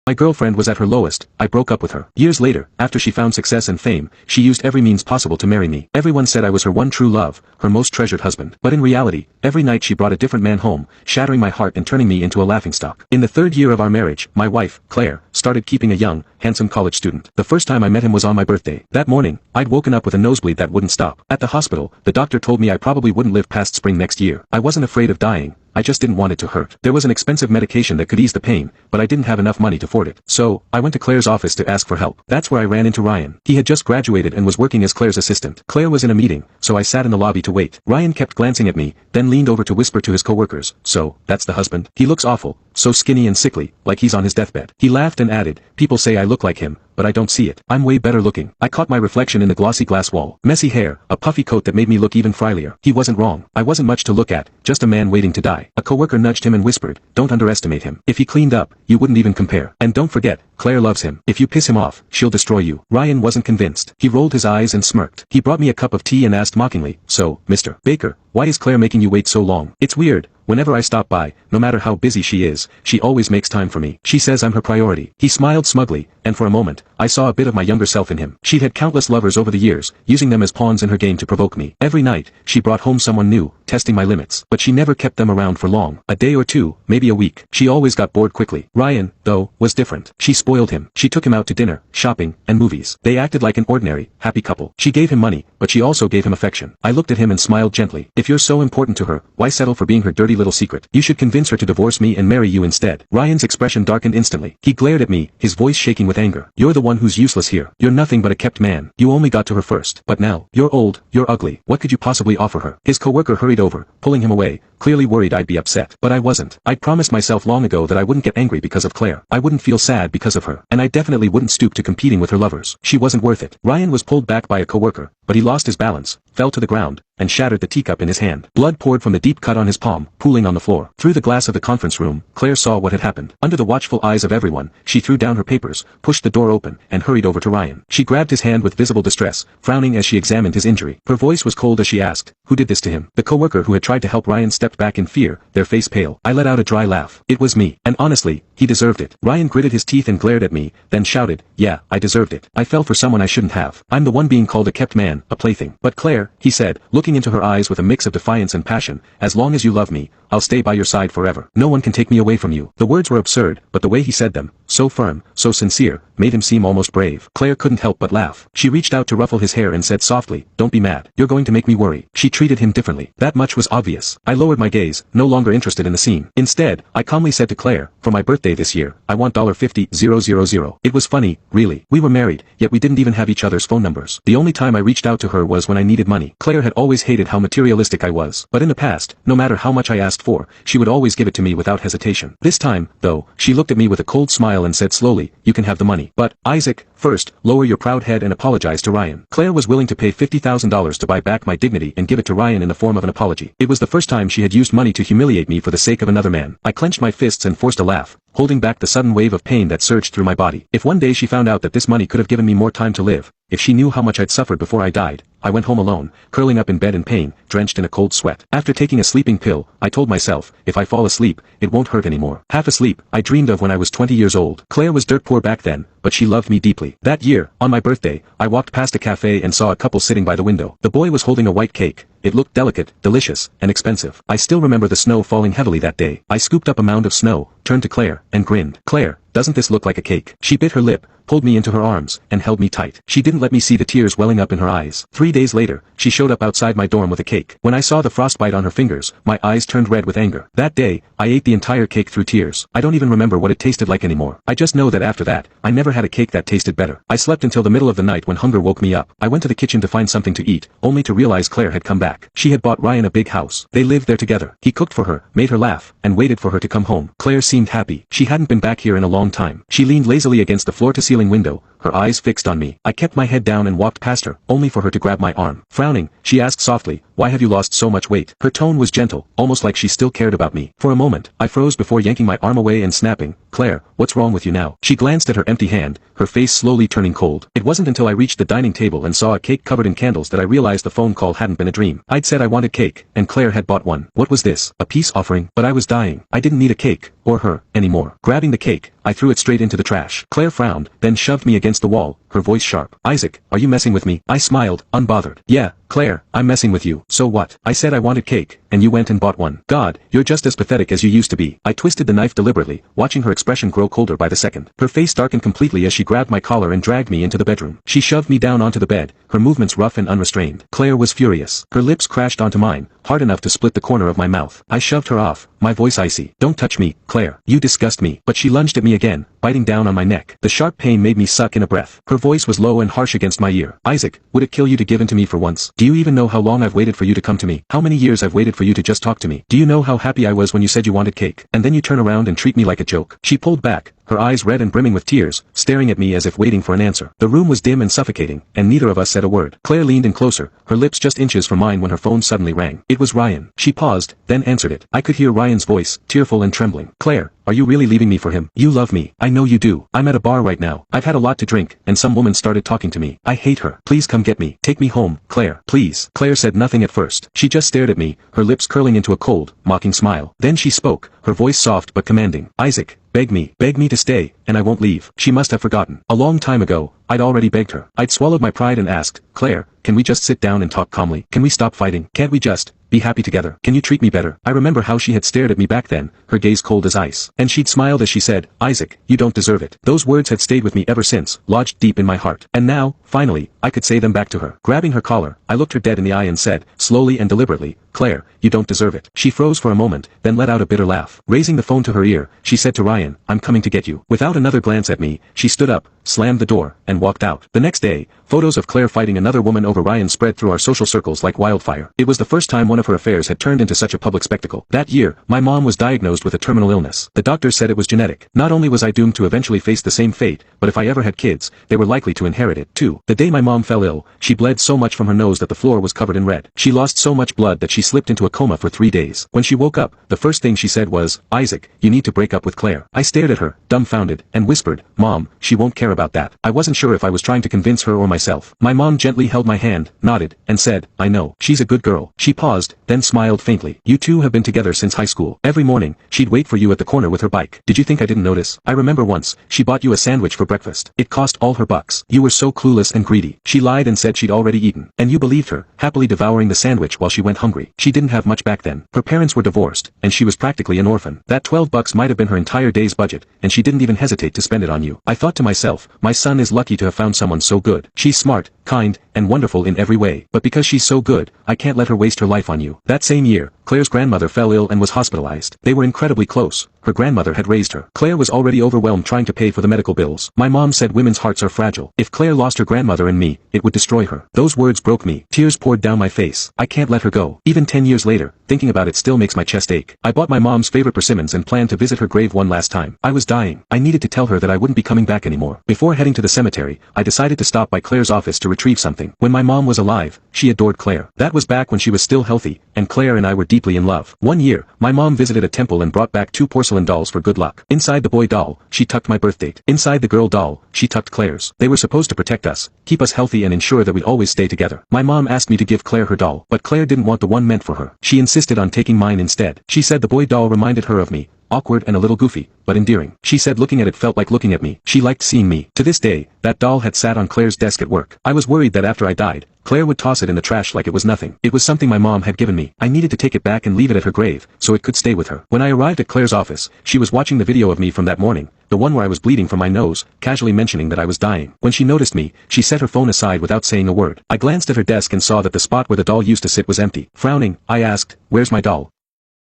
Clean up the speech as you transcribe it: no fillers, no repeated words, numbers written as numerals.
My girlfriend was at her lowest, I broke up with her. Years later, after she found success and fame, she used every means possible to marry me. Everyone said I was her one true love, her most treasured husband. But in reality, every night she brought a different man home, shattering my heart and turning me into a laughingstock. In the 3rd year of our marriage, my wife, Claire, started keeping a young, handsome college student. The first time I met him was on my birthday. That morning, I'd woken up with a nosebleed that wouldn't stop. At the hospital, the doctor told me I probably wouldn't live past spring next year. I wasn't afraid of dying, I just didn't want it to hurt. There was an expensive medication that could ease the pain, but I didn't have enough money to afford it. So, I went to Claire's office to ask for help. That's where I ran into Ryan. He had just graduated and was working as Claire's assistant. Claire was in a meeting, so I sat in the lobby to wait. Ryan kept glancing at me, then leaned over to whisper to his coworkers, "So, that's the husband? He looks awful, so skinny and sickly, like he's on his deathbed." He laughed and added, "People say I look like him, but I don't see it. I'm way better looking." I caught my reflection in the glossy glass wall. Messy hair, a puffy coat that made me look even frielier. He wasn't wrong. I wasn't much to look at, just a man waiting to die. A coworker nudged him and whispered, "Don't underestimate him. If he cleaned up, you wouldn't even compare. And don't forget, Claire loves him. If you piss him off, she'll destroy you." Ryan wasn't convinced. He rolled his eyes and smirked. He brought me a cup of tea and asked mockingly, "So, Mr. Baker, why is Claire making you wait so long? It's weird. Whenever I stop by, no matter how busy she is, she always makes time for me. She says I'm her priority." He smiled smugly, and for a moment, I saw a bit of my younger self in him. She'd had countless lovers over the years, using them as pawns in her game to provoke me. Every night, she brought home someone new, testing my limits. But she never kept them around for long. A day or two, maybe a week. She always got bored quickly. Ryan, though, was different. She spoiled him. She took him out to dinner, shopping, and movies. They acted like an ordinary, happy couple. She gave him money, but she also gave him affection. I looked at him and smiled gently. "If you're so important to her, why settle for being her dirty little secret? You should convince her to divorce me and marry you instead." Ryan's expression darkened instantly. He glared at me, his voice shaking with anger. "You're the one who's useless here. You're nothing but a kept man. You only got to her first. But now, you're old, you're ugly. What could you possibly offer her?" His coworker hurried over, pulling him away, clearly worried I'd be upset. But I wasn't. I'd promised myself long ago that I wouldn't get angry because of Claire. I wouldn't feel sad because of her. And I definitely wouldn't stoop to competing with her lovers. She wasn't worth it. Ryan was pulled back by a coworker, but he lost his balance, fell to the ground, and shattered the teacup in his hand. Blood poured from the deep cut on his palm, pooling on the floor. Through the glass of the conference room, Claire saw what had happened. Under the watchful eyes of everyone, she threw down her papers, pushed the door open, and hurried over to Ryan. She grabbed his hand with visible distress, frowning as she examined his injury. Her voice was cold as she asked, "Who did this to him?" The coworker who had tried to help Ryan stepped back in fear, their face pale. I let out a dry laugh. It was me. And honestly, he deserved it. Ryan gritted his teeth and glared at me, then shouted, "Yeah, I deserved it. I fell for someone I shouldn't have. I'm the one being called a kept man, a plaything." "But Claire," he said, looking into her eyes with a mix of defiance and passion, "as long as you love me, I'll stay by your side forever. No one can take me away from you." The words were absurd, but the way he said them, so firm, so sincere, made him seem almost brave. Claire couldn't help but laugh. She reached out to ruffle his hair and said softly, "Don't be mad. You're going to make me worry." She treated him differently. That much was obvious. I lowered my gaze, no longer interested in the scene. Instead, I calmly said to Claire, "For my birthday this year, I want $50,000. It was funny, really. We were married, yet we didn't even have each other's phone numbers. The only time I reached out to her was when I needed money." Claire had always hated how materialistic I was. But in the past, no matter how much I asked for, she would always give it to me without hesitation. This time, though, she looked at me with a cold smile and said slowly, "You can have the money. But, Isaac, first, lower your proud head and apologize to Ryan." Claire was willing to pay $50,000 to buy back my dignity and give it to Ryan in the form of an apology. It was the first time she had used money to humiliate me for the sake of another man. I clenched my fists and forced a laugh, holding back the sudden wave of pain that surged through my body. If one day she found out that this money could have given me more time to live, if she knew how much I'd suffered before I died, I went home alone, curling up in bed in pain, drenched in a cold sweat. After taking a sleeping pill, I told myself, if I fall asleep, it won't hurt anymore. Half asleep, I dreamed of when I was 20 years old. Claire was dirt poor back then, but she loved me deeply. That year, on my birthday, I walked past a cafe and saw a couple sitting by the window. The boy was holding a white cake. It looked delicate, delicious, and expensive. I still remember the snow falling heavily that day. I scooped up a mound of snow, turned to Claire, and grinned. "Claire, doesn't this look like a cake?" She bit her lip, pulled me into her arms, and held me tight. She didn't let me see the tears welling up in her eyes. 3 days later, she showed up outside my dorm with a cake. When I saw the frostbite on her fingers, my eyes turned red with anger. That day, I ate the entire cake through tears. I don't even remember what it tasted like anymore. I just know that after that, I never had a cake that tasted better. I slept until the middle of the night when hunger woke me up. I went to the kitchen to find something to eat, only to realize Claire had come back. She had bought Ryan a big house. They lived there together. He cooked for her, made her laugh, and waited for her to come home. Claire seemed happy. She hadn't been back here in a long time. She leaned lazily against the floor-to-ceiling window, her eyes fixed on me. I kept my head down and walked past her, only for her to grab my arm. Frowning, she asked softly, "Why have you lost so much weight?" Her tone was gentle, almost like she still cared about me. For a moment, I froze before yanking my arm away and snapping, "Claire, what's wrong with you now?" She glanced at her empty hand, her face slowly turning cold. It wasn't until I reached the dining table and saw a cake covered in candles that I realized the phone call hadn't been a dream. I'd said I wanted cake, and Claire had bought one. What was this? A peace offering? But I was dying. I didn't need a cake, or her, anymore. Grabbing the cake, I threw it straight into the trash. Claire frowned, then shoved me against the wall, her voice sharp. "Isaac, are you messing with me?" I smiled, unbothered. "Yeah, Claire, I'm messing with you. So what? I said I wanted cake, and you went and bought one. God, you're just as pathetic as you used to be." I twisted the knife deliberately, watching her expression grow colder by the second. Her face darkened completely as she grabbed my collar and dragged me into the bedroom. She shoved me down onto the bed, her movements rough and unrestrained. Claire was furious. Her lips crashed onto mine, hard enough to split the corner of my mouth. I shoved her off, my voice icy. "Don't touch me, Claire. You disgust me." But she lunged at me again, biting down on my neck. The sharp pain made me suck in a breath. Her voice was low and harsh against my ear. "Isaac, would it kill you to give in to me for once? Do you even know how long I've waited for you to come to me? How many years I've waited for you to just talk to me? Do you know how happy I was when you said you wanted cake? And then you turn around and treat me like a joke?" She pulled back, her eyes red and brimming with tears, staring at me as if waiting for an answer. The room was dim and suffocating, and neither of us said a word. Claire leaned in closer, her lips just inches from mine when her phone suddenly rang. It was Ryan. She paused, then answered it. I could hear Ryan's voice, tearful and trembling. "Claire, are you really leaving me for him? You love me. I know you do. I'm at a bar right now. I've had a lot to drink, and some woman started talking to me. I hate her. Please come get me. Take me home, Claire. Please." Claire said nothing at first. She just stared at me, her lips curling into a cold, mocking smile. Then she spoke, her voice soft but commanding. "Isaac, beg me to stay, and I won't leave." She must have forgotten. A long time ago, I'd already begged her. I'd swallowed my pride and asked, "Claire, can we just sit down and talk calmly? Can we stop fighting? Can't we just be happy together? Can you treat me better?" I remember how she had stared at me back then, her gaze cold as ice. And she'd smiled as she said, "Isaac, you don't deserve it." Those words had stayed with me ever since, lodged deep in my heart. And now, finally, I could say them back to her. Grabbing her collar, I looked her dead in the eye and said, slowly and deliberately, "Claire, you don't deserve it." She froze for a moment, then let out a bitter laugh. Raising the phone to her ear, she said to Ryan, "I'm coming to get you." Without another glance at me, she stood up, slammed the door, and walked out. The next day, photos of Claire fighting another woman over Ryan spread through our social circles like wildfire. It was the first time one of her affairs had turned into such a public spectacle. That year, my mom was diagnosed with a terminal illness. The doctors said it was genetic. Not only was I doomed to eventually face the same fate, but if I ever had kids, they were likely to inherit it, too. The day my mom fell ill, she bled so much from her nose that the floor was covered in red. She lost so much blood that she slipped into a coma for 3 days. When she woke up, the first thing she said was, "Isaac, you need to break up with Claire." I stared at her, dumbfounded, and whispered, "Mom, she won't care about that." I wasn't sure if I was trying to convince her or myself. My mom gently held my hand, nodded, and said, "I know. She's a good girl." She paused, then smiled faintly. "You two have been together since high school. Every morning, she'd wait for you at the corner with her bike. Did you think I didn't notice? I remember once, she bought you a sandwich for breakfast. It cost all her bucks. You were so clueless and greedy." She lied and said she'd already eaten. And you believed her, happily devouring the sandwich while she went hungry. She didn't have much back then. Her parents were divorced, and she was practically an orphan. That $12 might have been her entire day's budget, and she didn't even hesitate to spend it on you. I thought to myself, my son is lucky to have found someone so good. She's smart, kind, and wonderful in every way. But because she's so good, I can't let her waste her life on you. That same year, Claire's grandmother fell ill and was hospitalized. They were incredibly close. Her grandmother had raised her. Claire was already overwhelmed trying to pay for the medical bills. My mom said women's hearts are fragile. If Claire lost her grandmother and me, it would destroy her. Those words broke me. Tears poured down my face. I can't let her go. Even 10 years later, thinking about it still makes my chest ache. I bought my mom's favorite persimmons and planned to visit her grave one last time. I was dying. I needed to tell her that I wouldn't be coming back anymore. Before heading to the cemetery, I decided to stop by Claire's office to retrieve something. When my mom was alive, she adored Claire. That was back when she was still healthy, and Claire and I were deeply in love. One year, my mom visited a temple and brought back 2 porcelain dolls for good luck. Inside the boy doll, she tucked my birth date. Inside the girl doll, she tucked Claire's. They were supposed to protect us, keep us healthy and ensure that we'd always stay together. My mom asked me to give Claire her doll, but Claire didn't want the one meant for her. She insisted on taking mine instead. She said the boy doll reminded her of me. Awkward and a little goofy, but endearing. She said looking at it felt like looking at me. She liked seeing me. To this day, that doll had sat on Claire's desk at work. I was worried that after I died, Claire would toss it in the trash like it was nothing. It was something my mom had given me. I needed to take it back and leave it at her grave, so it could stay with her. When I arrived at Claire's office, she was watching the video of me from that morning, the one where I was bleeding from my nose, casually mentioning that I was dying. When she noticed me, she set her phone aside without saying a word. I glanced at her desk and saw that the spot where the doll used to sit was empty. Frowning, I asked, "Where's my doll?"